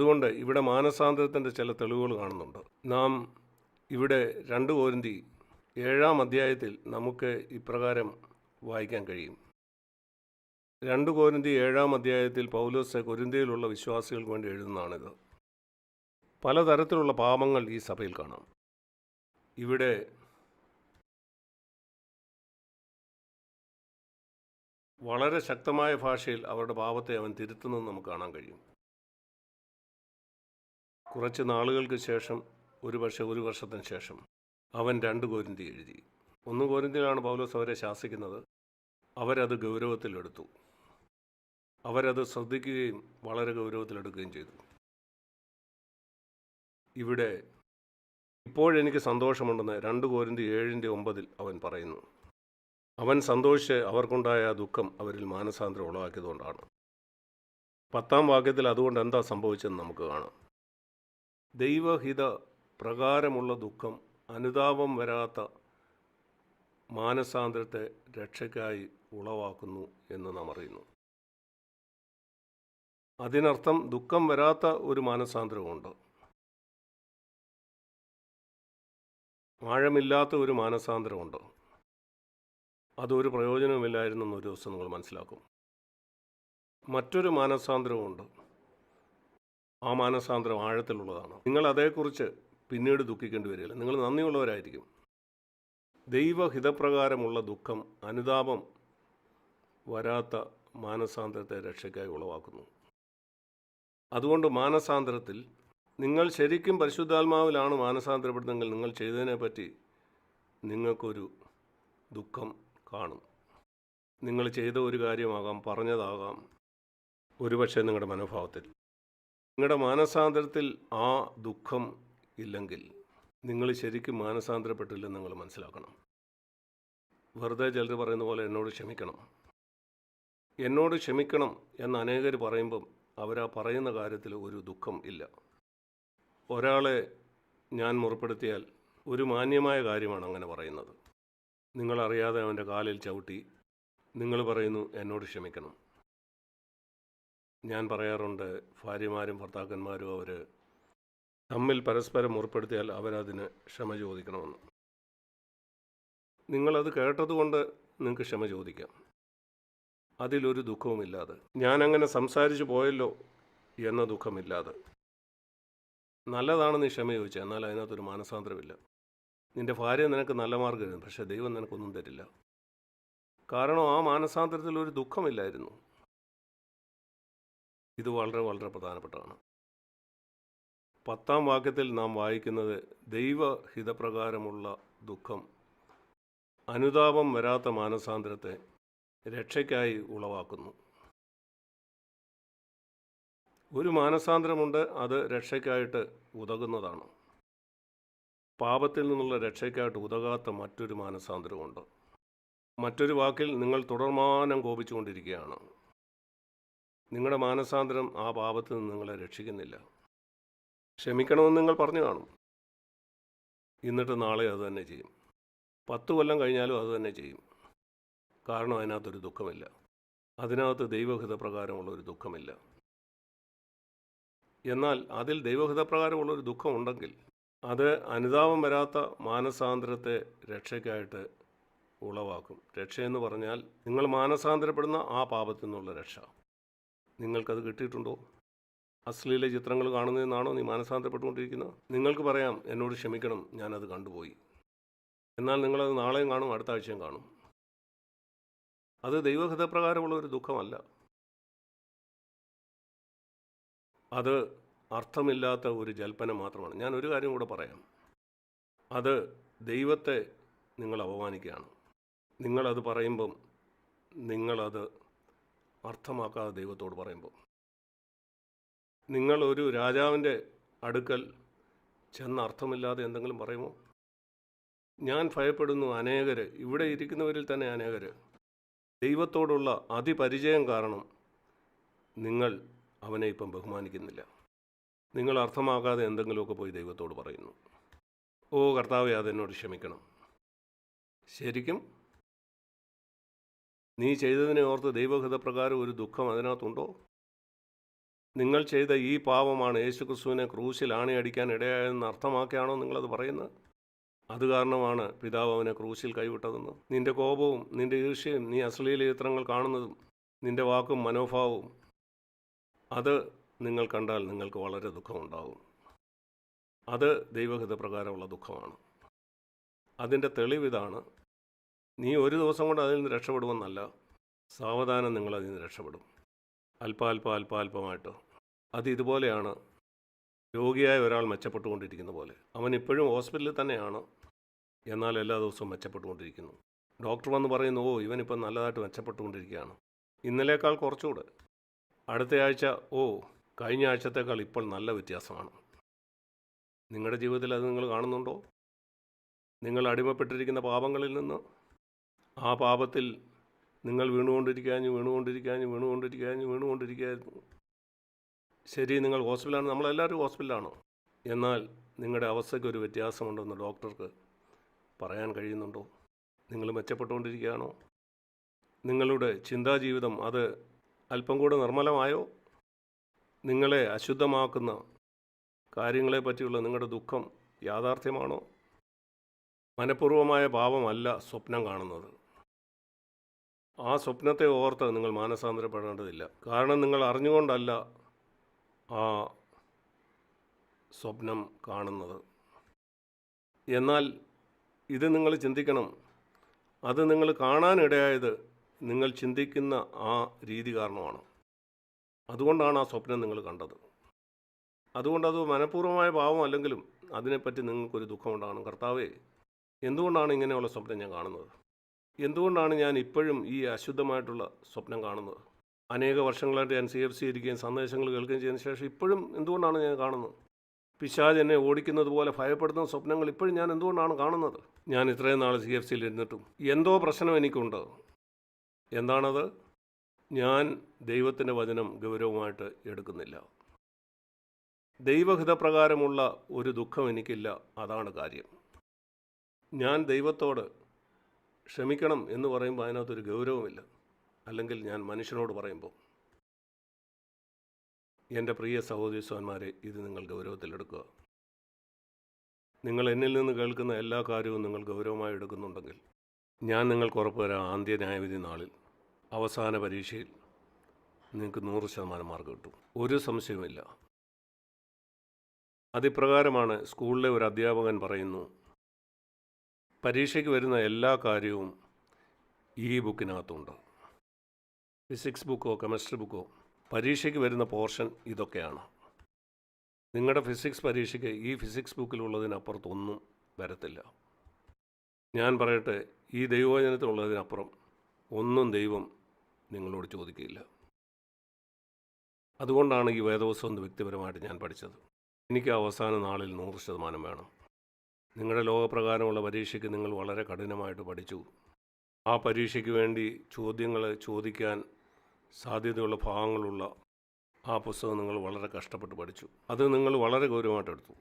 അതുകൊണ്ട് ഇവിടെ മാനസാന്തരത്തിൻ്റെ ചില തെളിവുകൾ കാണുന്നുണ്ട്. നാം ഇവിടെ 2 കൊരിന്തി 7-ാം അധ്യായത്തിൽ നമുക്ക് ഇപ്രകാരം വായിക്കാൻ കഴിയും. 2 കൊരിന്തി 7-ാം അധ്യായത്തിൽ പൗലോസ് കൊരിന്ത്യയിലുള്ള വിശ്വാസികൾക്ക് വേണ്ടി എഴുതുന്നതാണിത്. പലതരത്തിലുള്ള പാപങ്ങൾ ഈ സഭയിൽ കാണാം. ഇവിടെ വളരെ ശക്തമായ ഭാഷയിൽ അവരുടെ പാപത്തെ അവൻ തിരുത്തുന്നത് നമുക്ക് കാണാൻ കഴിയും. കുറച്ച് നാളുകൾക്ക് ശേഷം, ഒരു വർഷത്തിന് ശേഷം അവൻ 2 കൊരിന്തി എഴുതി. 1 കൊരിന്തിയിലാണ് പൗലോസ് അവരെ ശാസിക്കുന്നത്. അവരത് ഗൗരവത്തിലെടുത്തു. അവരത് ശ്രദ്ധിക്കുകയും വളരെ ഗൗരവത്തിലെടുക്കുകയും ചെയ്തു. ഇവിടെ ഇപ്പോഴെനിക്ക് സന്തോഷമുണ്ടെന്ന് 2 കൊരിന്തി 7:9 അവൻ പറയുന്നു. അവൻ സന്തോഷിച്ച് അവർക്കുണ്ടായ ദുഃഖം അവരിൽ മാനസാന്തരം ഉളവാക്കിയതുകൊണ്ടാണ്. 10-ാം വാക്യത്തിൽ അതുകൊണ്ട് എന്താ സംഭവിച്ചതെന്ന് നമുക്ക് കാണാം. ദൈവഹിത പ്രകാരമുള്ള ദുഃഖം അനുതാപം വരാത്ത മാനസാന്തരത്തെ രക്ഷയ്ക്കായി ഉളവാക്കുന്നു എന്ന് നാം അറിയുന്നു. അതിനർത്ഥം ദുഃഖം വരാത്ത ഒരു മാനസാന്തരമുണ്ട്, ആഴമില്ലാത്ത ഒരു മാനസാന്തരമുണ്ട്. അതൊരു പ്രയോജനവുമില്ലായിരുന്നെന്ന് ഒരു ദിവസം നിങ്ങൾ മനസ്സിലാക്കും. മറ്റൊരു മാനസാന്തരമുണ്ട്. ആ മാനസാന്തരം ആഴത്തിലുള്ളതാണ്. നിങ്ങൾ അതേക്കുറിച്ച് പിന്നീട് ദുഃഖിക്കേണ്ടി വരില്ല. നിങ്ങൾ നന്ദിയുള്ളവരായിരിക്കും. ദൈവഹിതപ്രകാരമുള്ള ദുഃഖം അനുതാപം വരാത്ത മാനസാന്തരത്തെ രക്ഷയ്ക്കായി ഉളവാക്കുന്നു. അതുകൊണ്ട് മാനസാന്തരത്തിൽ നിങ്ങൾ ശരിക്കും പരിശുദ്ധാത്മാവിലാണ് മാനസാന്തരപ്പെടുന്നതെങ്കിൽ നിങ്ങൾ ചെയ്തതിനെപ്പറ്റി നിങ്ങൾക്കൊരു ദുഃഖം കാണും. നിങ്ങൾ ചെയ്ത ഒരു കാര്യമാകാം, പറഞ്ഞതാകാം, ഒരുപക്ഷെ നിങ്ങളുടെ മനോഭാവത്തിൽ. നിങ്ങളുടെ മാനസാന്തരത്തിൽ ആ ദുഃഖം ഇല്ലെങ്കിൽ നിങ്ങൾ ശരിക്കും മാനസാന്തരപ്പെട്ടില്ലെന്ന് നിങ്ങൾ മനസ്സിലാക്കണം. വെറുതെ ചിലർ പറയുന്ന പോലെ എന്നോട് ക്ഷമിക്കണം എന്ന് അനേകർ പറയുമ്പം അവരാ പറയുന്ന കാര്യത്തിൽ ഒരു ദുഃഖം ഇല്ല. ഒരാളെ ഞാൻ മുറിപ്പെടുത്തിയാൽ ഒരു മാന്യമായ കാര്യമാണ് അങ്ങനെ പറയുന്നത്. നിങ്ങളറിയാതെ അവൻ്റെ കാലിൽ ചവിട്ടി നിങ്ങൾ പറയുന്നു എന്നോട് ക്ഷമിക്കണം. ഞാൻ പറയാറുണ്ട്, ഭാര്യമാരും ഭർത്താക്കന്മാരും അവർ തമ്മിൽ പരസ്പരം മുറിപ്പെടുത്തിയാൽ അവരതിന് ക്ഷമ ചോദിക്കണമെന്ന്. നിങ്ങളത് കേട്ടതുകൊണ്ട് നിങ്ങൾക്ക് ക്ഷമ ചോദിക്കാം, അതിലൊരു ദുഃഖവുമില്ലാതെ. ഞാനങ്ങനെ സംസാരിച്ചു പോയല്ലോ എന്ന ദുഃഖമില്ലാതെ. നല്ലതാണ് നീ ക്ഷമ ചോദിച്ചാൽ, എന്നാൽ അതിനകത്തൊരു മാനസാന്തരമില്ല. നിൻ്റെ ഭാര്യ നിനക്ക് നല്ല മാർഗ്ഗം തരും, പക്ഷേ ദൈവം നിനക്കൊന്നും തരില്ല. കാരണം ആ മാനസാന്തരത്തിൽ ഒരു ദുഃഖമില്ലായിരുന്നു. ഇത് വളരെ വളരെ പ്രധാനപ്പെട്ടതാണ്. 10-ാം വാക്യത്തിൽ നാം വായിക്കുന്നത് ദൈവഹിതപ്രകാരമുള്ള ദുഃഖം അനുതാപം വരാത്ത മാനസാന്തരത്തെ രക്ഷയ്ക്കായി ഉളവാക്കുന്നു. ഒരു മാനസാന്തരമുണ്ട്, അത് രക്ഷയ്ക്കായിട്ട് ഉതകുന്നതാണ്. പാപത്തിൽ നിന്നുള്ള രക്ഷയ്ക്കായിട്ട് ഉതകാത്ത മറ്റൊരു മാനസാന്തരമുണ്ട്. മറ്റൊരു വാക്കിൽ നിങ്ങൾ തുടർമാനം കോപിച്ചുകൊണ്ടിരിക്കുകയാണ്. നിങ്ങളുടെ മാനസാന്തരം ആ പാപത്തിൽ നിന്ന് നിങ്ങളെ രക്ഷിക്കുന്നില്ല. ക്ഷമിക്കണമെന്ന് നിങ്ങൾ പറഞ്ഞു കാണും, എന്നിട്ട് നാളെ അത് തന്നെ ചെയ്യും. 10 കൊല്ലം കഴിഞ്ഞാലും അത് തന്നെ ചെയ്യും. കാരണം അതിനകത്തൊരു ദുഃഖമില്ല. അതിനകത്ത് ദൈവഹിതപ്രകാരമുള്ളൊരു ദുഃഖമില്ല. എന്നാൽ അതിൽ ദൈവഹിതപ്രകാരമുള്ളൊരു ദുഃഖമുണ്ടെങ്കിൽ അത് അനുതാപം വരാത്ത മാനസാന്തരത്തെ രക്ഷയ്ക്കായിട്ട് ഉളവാക്കും. രക്ഷയെന്ന് പറഞ്ഞാൽ നിങ്ങൾ മാനസാന്തരപ്പെടുന്ന ആ പാപത്തിൽ നിന്നുള്ള രക്ഷ. നിങ്ങൾക്കത് കിട്ടിയിട്ടുണ്ടോ? അശ്ലീല ചിത്രങ്ങൾ കാണുന്നതെന്നാണോ നീ മാനസാന്തരപ്പെട്ടുകൊണ്ടിരിക്കുന്നത്? നിങ്ങൾക്ക് പറയാം എന്നോട് ക്ഷമിക്കണം, ഞാനത് കണ്ടുപോയി. എന്നാൽ നിങ്ങളത് നാളെയും കാണും, അടുത്ത ആഴ്ചയും കാണും. അത് ദൈവഹിതപ്രകാരമുള്ള ഒരു ദുഃഖമല്ല. അത് അർത്ഥമില്ലാത്ത ഒരു ജൽപ്പനം മാത്രമാണ്. ഞാൻ ഒരു കാര്യം കൂടെ പറയാം. അത് ദൈവത്തെ നിങ്ങൾ അപമാനിക്കുകയാണ്. നിങ്ങളത് പറയുമ്പം നിങ്ങളത് അർത്ഥമാക്കാതെ ദൈവത്തോട് പറയുമ്പോൾ. നിങ്ങളൊരു രാജാവിൻ്റെ അടുക്കൽ ചെന്ന് അർത്ഥമില്ലാതെ എന്തെങ്കിലും പറയുമോ? ഞാൻ ഭയപ്പെടുന്നു അനേകർ, ഇവിടെ ഇരിക്കുന്നവരിൽ തന്നെ അനേകർ, ദൈവത്തോടുള്ള അതിപരിചയം കാരണം നിങ്ങൾ അവനെ ഇപ്പം ബഹുമാനിക്കുന്നില്ല. നിങ്ങൾ അർത്ഥമാക്കാതെ എന്തെങ്കിലുമൊക്കെ പോയി ദൈവത്തോട് പറയുന്നു. ഓ കർത്താവേ, അതെന്നോട് ക്ഷമിക്കണം. ശരിക്കും നീ ചെയ്തതിനെ ഓർത്ത് ദൈവഹിതപ്രകാരം ഒരു ദുഃഖം അതിനകത്തുണ്ടോ? നിങ്ങൾ ചെയ്ത ഈ പാപമാണ് യേശുക്രിസ്തുവിനെ ക്രൂശിൽ ആണിയടിക്കാൻ ഇടയായെന്ന് അർത്ഥമാക്കിയാണോ നിങ്ങളത് പറയുന്നത്? അത് കാരണമാണ് പിതാവ് അവനെ ക്രൂശിൽ കൈവിട്ടതെന്ന്. നിന്റെ കോപവും നിന്റെ ഈർഷ്യയും നീ അശ്ലീല ചിത്രങ്ങൾ കാണുന്നതും നിന്റെ വാക്കും മനോഭാവവും അത് നിങ്ങൾ കണ്ടാൽ നിങ്ങൾക്ക് വളരെ ദുഃഖമുണ്ടാകും. അത് ദൈവഹിതപ്രകാരമുള്ള ദുഃഖമാണ്. അതിൻ്റെ തെളിവിതാണ്. നീ ഒരു ദിവസം കൊണ്ട് അതിൽ നിന്ന് രക്ഷപ്പെടുമെന്നല്ല, സാവധാനം നിങ്ങളതിൽ നിന്ന് രക്ഷപ്പെടും. അല്പാൽപമായിട്ട്. അത് ഇതുപോലെയാണ് രോഗിയായ ഒരാൾ മെച്ചപ്പെട്ടുകൊണ്ടിരിക്കുന്ന പോലെ. അവൻ ഇപ്പോഴും ഹോസ്പിറ്റലിൽ തന്നെയാണ്, എന്നാൽ എല്ലാ ദിവസവും മെച്ചപ്പെട്ടുകൊണ്ടിരിക്കുന്നു. ഡോക്ടർ വന്ന് പറയുന്നു, ഓ ഇവനിപ്പം നല്ലതായിട്ട് മെച്ചപ്പെട്ടുകൊണ്ടിരിക്കുകയാണ്, ഇന്നലേക്കാൾ കുറച്ചുകൂടെ. അടുത്ത ആഴ്ച, ഓ കഴിഞ്ഞ ആഴ്ചത്തേക്കാൾ ഇപ്പോൾ നല്ല വ്യത്യാസമാണ്. നിങ്ങളുടെ ജീവിതത്തിൽ അത് നിങ്ങൾ കാണുന്നുണ്ടോ? നിങ്ങൾ അടിമപ്പെട്ടിരിക്കുന്ന പാപങ്ങളിൽ നിന്ന് ആ പാപത്തിൽ നിങ്ങൾ വീണുകൊണ്ടിരിക്കുകയായിരുന്നു. ശരി, നിങ്ങൾ ഹോസ്പിറ്റലാണ്, നമ്മളെല്ലാവരും ഹോസ്പിറ്റലാണ്. എന്നാൽ നിങ്ങളുടെ അവസ്ഥയ്ക്ക് ഒരു വ്യത്യാസമുണ്ടെന്ന് ഡോക്ടർക്ക് പറയാൻ കഴിയുന്നുണ്ടോ? നിങ്ങൾ മെച്ചപ്പെട്ടുകൊണ്ടിരിക്കുകയാണോ? നിങ്ങളുടെ ചിന്താജീവിതം അത് അല്പം കൂടെ നിർമ്മലമായോ? നിങ്ങളെ അശുദ്ധമാക്കുന്ന കാര്യങ്ങളെ പറ്റിയുള്ള നിങ്ങളുടെ ദുഃഖം യാഥാർത്ഥ്യമാണോ? മനഃപൂർവമായ പാപമല്ല സ്വപ്നം കാണുന്നത്. ആ സ്വപ്നത്തെ ഓർത്ത് നിങ്ങൾ മാനസാന്തരപ്പെടേണ്ടതില്ല. കാരണം നിങ്ങൾ അറിഞ്ഞുകൊണ്ടല്ല ആ സ്വപ്നം കാണുന്നത്. എന്നാൽ ഇത് നിങ്ങൾ ചിന്തിക്കണം, അത് നിങ്ങൾ കാണാനിടയായത് നിങ്ങൾ ചിന്തിക്കുന്ന ആ രീതി കാരണമാണ്. അതുകൊണ്ടാണ് ആ സ്വപ്നം നിങ്ങൾ കണ്ടത്. അതുകൊണ്ടത് മനഃപൂർവമായ പാവമല്ലെങ്കിലും അതിനെപ്പറ്റി നിങ്ങൾക്കൊരു ദുഃഖമുണ്ടാകണം. കർത്താവേ, എന്തുകൊണ്ടാണ് ഇങ്ങനെയുള്ള സ്വപ്നം ഞാൻ കാണുന്നത്? എന്തുകൊണ്ടാണ് ഞാൻ ഇപ്പോഴും ഈ അശുദ്ധമായിട്ടുള്ള സ്വപ്നം കാണുന്നത്? അനേക വർഷങ്ങളായിട്ട് ഞാൻ CFC ഇരിക്കുകയും സന്ദേശങ്ങൾ കേൾക്കുകയും ചെയ്തതിന് ശേഷം ഇപ്പോഴും എന്തുകൊണ്ടാണ് ഞാൻ കാണുന്നത്? പിശാച് എന്നെ ഓടിക്കുന്നത് പോലെ ഭയപ്പെടുന്ന സ്വപ്നങ്ങൾ ഇപ്പോഴും ഞാൻ എന്തുകൊണ്ടാണ് കാണുന്നത്? ഞാൻ ഇത്രയും നാൾ CFCയിൽ ഇരുന്നിട്ടും എന്തോ പ്രശ്നം എനിക്കുണ്ട്. എന്താണത്? ഞാൻ ദൈവത്തിൻ്റെ വചനം ഗൗരവമായിട്ട് എടുക്കുന്നില്ല. ദൈവഹിതപ്രകാരമുള്ള ഒരു ദുഃഖം എനിക്കില്ല. അതാണ് കാര്യം. ഞാൻ ദൈവത്തോട് ക്ഷമിക്കണം എന്ന് പറയുമ്പോൾ അതിനകത്തൊരു ഗൗരവമില്ല. അല്ലെങ്കിൽ ഞാൻ മനുഷ്യനോട് പറയുമ്പോൾ. എൻ്റെ പ്രിയ സഹോദരീസഹോദരന്മാരെ, ഇത് നിങ്ങൾ ഗൗരവത്തിലെടുക്കുക. നിങ്ങൾ എന്നിൽ നിന്ന് കേൾക്കുന്ന എല്ലാ കാര്യവും നിങ്ങൾ ഗൗരവമായി എടുക്കുന്നുണ്ടെങ്കിൽ ഞാൻ നിങ്ങൾക്ക് ഉറപ്പ് തരാം, ആദ്യ ന്യായവിധി നാളിൽ അവസാന പരീക്ഷയിൽ നിങ്ങൾക്ക് 100% മാർക്ക് കിട്ടും. ഒരു സംശയവുമില്ല. അതിപ്രകാരമാണ് സ്കൂളിലെ ഒരു അധ്യാപകൻ പറയുന്നു, പരീക്ഷയ്ക്ക് വരുന്ന എല്ലാ കാര്യവും ഈ ബുക്കിനകത്തുണ്ട്. ഫിസിക്സ് ബുക്കോ കെമിസ്ട്രി ബുക്കോ, പരീക്ഷയ്ക്ക് വരുന്ന പോർഷൻ ഇതൊക്കെയാണ്. നിങ്ങളുടെ ഫിസിക്സ് പരീക്ഷയ്ക്ക് ഈ ഫിസിക്സ് ബുക്കിലുള്ളതിനപ്പുറത്തൊന്നും വരത്തില്ല. ഞാൻ പറയട്ടെ, ഈ ദൈവവചനത്തിലുള്ളതിനപ്പുറം ഒന്നും ദൈവം നിങ്ങളോട് ചോദിക്കില്ല. അതുകൊണ്ടാണ് ഈ വേദപുസ്തകം വ്യക്തിപരമായിട്ട് ഞാൻ പഠിച്ചത്. എനിക്ക് അവസാന നാളിൽ 100% വേണം. നിങ്ങളുടെ ലോകപ്രകാരമുള്ള പരീക്ഷയ്ക്ക് നിങ്ങൾ വളരെ കഠിനമായിട്ട് പഠിച്ചു. ആ പരീക്ഷയ്ക്ക് വേണ്ടി ചോദ്യങ്ങൾ ചോദിക്കാൻ സാധ്യതയുള്ള ഭാഗങ്ങളുള്ള ആ പുസ്തകം നിങ്ങൾ വളരെ കഷ്ടപ്പെട്ട് പഠിച്ചു. അത് നിങ്ങൾ വളരെ ഗൗരവമായിട്ട് എടുത്തു.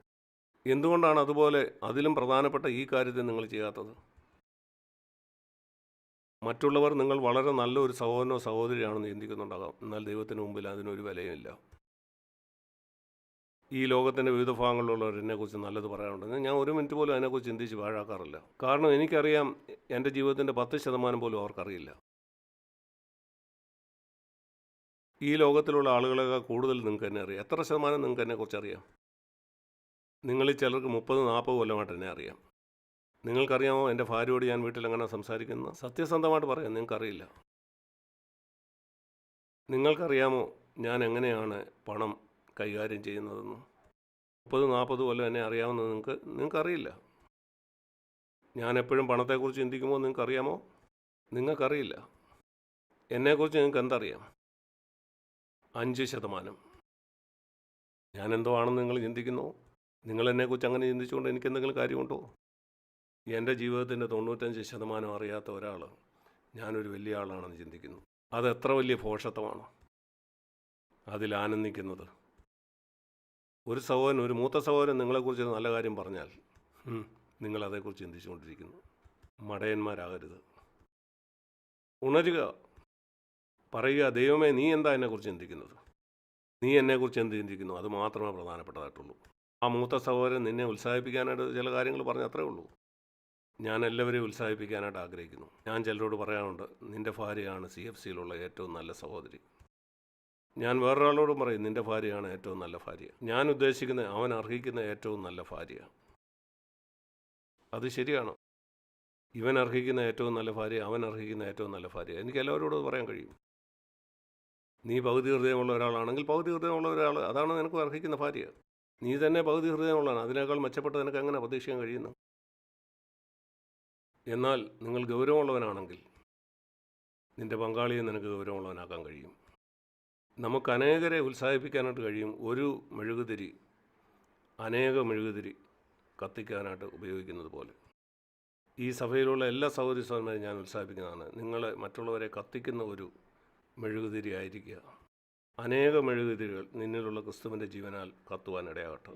എന്തുകൊണ്ടാണ് അതുപോലെ അതിലും പ്രധാനപ്പെട്ട ഈ കാര്യത്തെ നിങ്ങൾ ചെയ്യാത്തത്? മറ്റുള്ളവർ നിങ്ങൾ വളരെ നല്ലൊരു സഹോദരനോ സഹോദരിയാണെന്ന് ചിന്തിക്കുന്നുണ്ടാകാം. എന്നാൽ ദൈവത്തിന് മുമ്പിൽ അതിനൊരു വിലയുമില്ല. ഈ ലോകത്തിൻ്റെ വിവിധ ഭാഗങ്ങളിലുള്ളവർ എന്നെക്കുറിച്ച് നല്ലത് പറയാറുണ്ട്. ഞാൻ ഒരു മിനിറ്റ് പോലും അതിനെക്കുറിച്ച് ചിന്തിച്ച് പാഴാക്കാറില്ല. കാരണം എനിക്കറിയാം, എൻ്റെ ജീവിതത്തിൻ്റെ 10% പോലും അവർക്കറിയില്ല. ഈ ലോകത്തിലുള്ള ആളുകളെക്കാൾ കൂടുതൽ നിങ്ങൾക്ക് എന്നെ അറിയാം. എത്ര ശതമാനം നിങ്ങൾക്ക് എന്നെക്കുറിച്ച് അറിയാം? നിങ്ങളിൽ ചിലർക്ക് 30-40 കൊല്ലമായിട്ട് എന്നെ അറിയാം. നിങ്ങൾക്കറിയാമോ എൻ്റെ ഭാര്യയോട് ഞാൻ വീട്ടിൽ എങ്ങനെ സംസാരിക്കുന്നത്? സത്യസന്ധമായിട്ട് പറയാം, നിങ്ങൾക്കറിയില്ല. നിങ്ങൾക്കറിയാമോ ഞാൻ എങ്ങനെയാണ് പണം കൈകാര്യം ചെയ്യുന്നതെന്ന്? 30-40 കൊല്ലം എന്നെ അറിയാവുന്നത് നിങ്ങൾക്കറിയില്ല. ഞാൻ എപ്പോഴും പണത്തെക്കുറിച്ച് ചിന്തിക്കുമ്പോൾ നിങ്ങൾക്കറിയാമോ? നിങ്ങൾക്കറിയില്ല. എന്നെക്കുറിച്ച് നിങ്ങൾക്ക് എന്തറിയാം? 5%. ഞാനെന്തോ ആണെന്ന് നിങ്ങൾ ചിന്തിക്കുന്നു. നിങ്ങൾ എന്നെക്കുറിച്ച് അങ്ങനെ ചിന്തിച്ചുകൊണ്ട് എനിക്കെന്തെങ്കിലും കാര്യമുണ്ടോ? എൻ്റെ ജീവിതത്തിൻ്റെ 95% അറിയാത്ത ഒരാൾ ഞാനൊരു വലിയ ആളാണെന്ന് ചിന്തിക്കുന്നു. അതെത്ര വലിയ ഭോഷത്വമാണ് അതിൽ ആനന്ദിക്കുന്നത്. ഒരു സഹോദരൻ, ഒരു മൂത്ത സഹോദരൻ നിങ്ങളെക്കുറിച്ച് നല്ല കാര്യം പറഞ്ഞാൽ നിങ്ങളതേക്കുറിച്ച് ചിന്തിച്ചുകൊണ്ടിരിക്കുന്നു. മടയന്മാരാകരുത്. ഉണരുക, പറയുക, ദൈവമേ നീ എന്താ എന്നെക്കുറിച്ച് ചിന്തിക്കുന്നത്? നീ എന്നെക്കുറിച്ച് എന്ത് ചിന്തിക്കുന്നു, അത് മാത്രമേ പ്രധാനപ്പെട്ടതായിട്ടുള്ളൂ. ആ മൂത്ത സഹോദരൻ നിന്നെ ഉത്സാഹിപ്പിക്കാനായിട്ട് ചില കാര്യങ്ങൾ പറഞ്ഞ അത്രേ ഉള്ളൂ. ഞാൻ എല്ലാവരെയും ഉത്സാഹിപ്പിക്കാനായിട്ട് ആഗ്രഹിക്കുന്നു. ഞാൻ ചിലരോട് പറയാറുണ്ട്, നിൻ്റെ ഭാര്യയാണ് CFCയിലുള്ള ഏറ്റവും നല്ല സഹോദരി. ഞാൻ വേറൊരാളോടും പറയും, നിൻ്റെ ഭാര്യയാണ് ഏറ്റവും നല്ല ഭാര്യ. ഞാൻ ഉദ്ദേശിക്കുന്ന അവൻ അർഹിക്കുന്ന ഏറ്റവും നല്ല ഭാര്യ. അത് ശരിയാണ്. ഇവൻ അർഹിക്കുന്ന ഏറ്റവും നല്ല ഭാര്യ, അവൻ അർഹിക്കുന്ന ഏറ്റവും നല്ല ഭാര്യ. എനിക്ക് എല്ലാവരോടും പറയാൻ കഴിയും. നീ പകുതി ഹൃദയമുള്ള ഒരാളാണെങ്കിൽ പകുതി ഹൃദയമുള്ള ഒരാൾ, അതാണ് നിനക്ക് അർഹിക്കുന്ന ഭാര്യ. നീ തന്നെ പകുതി ഹൃദയമുള്ളതാണ്, അതിനേക്കാൾ മെച്ചപ്പെട്ട് നിനക്ക് എങ്ങനെ പ്രതീക്ഷിക്കാൻ കഴിയുന്നു? എന്നാൽ നിങ്ങൾ ഗൗരവമുള്ളവനാണെങ്കിൽ നിൻ്റെ പങ്കാളിയെ നിനക്ക് ഗൗരവമുള്ളവനാക്കാൻ കഴിയും. നമുക്ക് അനേകരെ ഉത്സാഹിപ്പിക്കാനായിട്ട് കഴിയും. ഒരു മെഴുകുതിരി അനേക മെഴുകുതിരി കത്തിക്കാനായിട്ട് ഉപയോഗിക്കുന്നത് പോലെ. ഈ സഭയിലുള്ള എല്ലാ സഹോദരി സഹോദരന്മാരെയും ഞാൻ ഉത്സാഹിപ്പിക്കുന്നതാണ്. നിങ്ങൾ മറ്റുള്ളവരെ കത്തിക്കുന്ന ഒരു മെഴുകുതിരി ആയിരിക്കുക. അനേക മെഴുകുതിരികൾ നിന്നിലുള്ള ക്രിസ്തുവിൻ്റെ ജീവനാൽ കത്തുവാൻ ഇടയാകട്ടെ.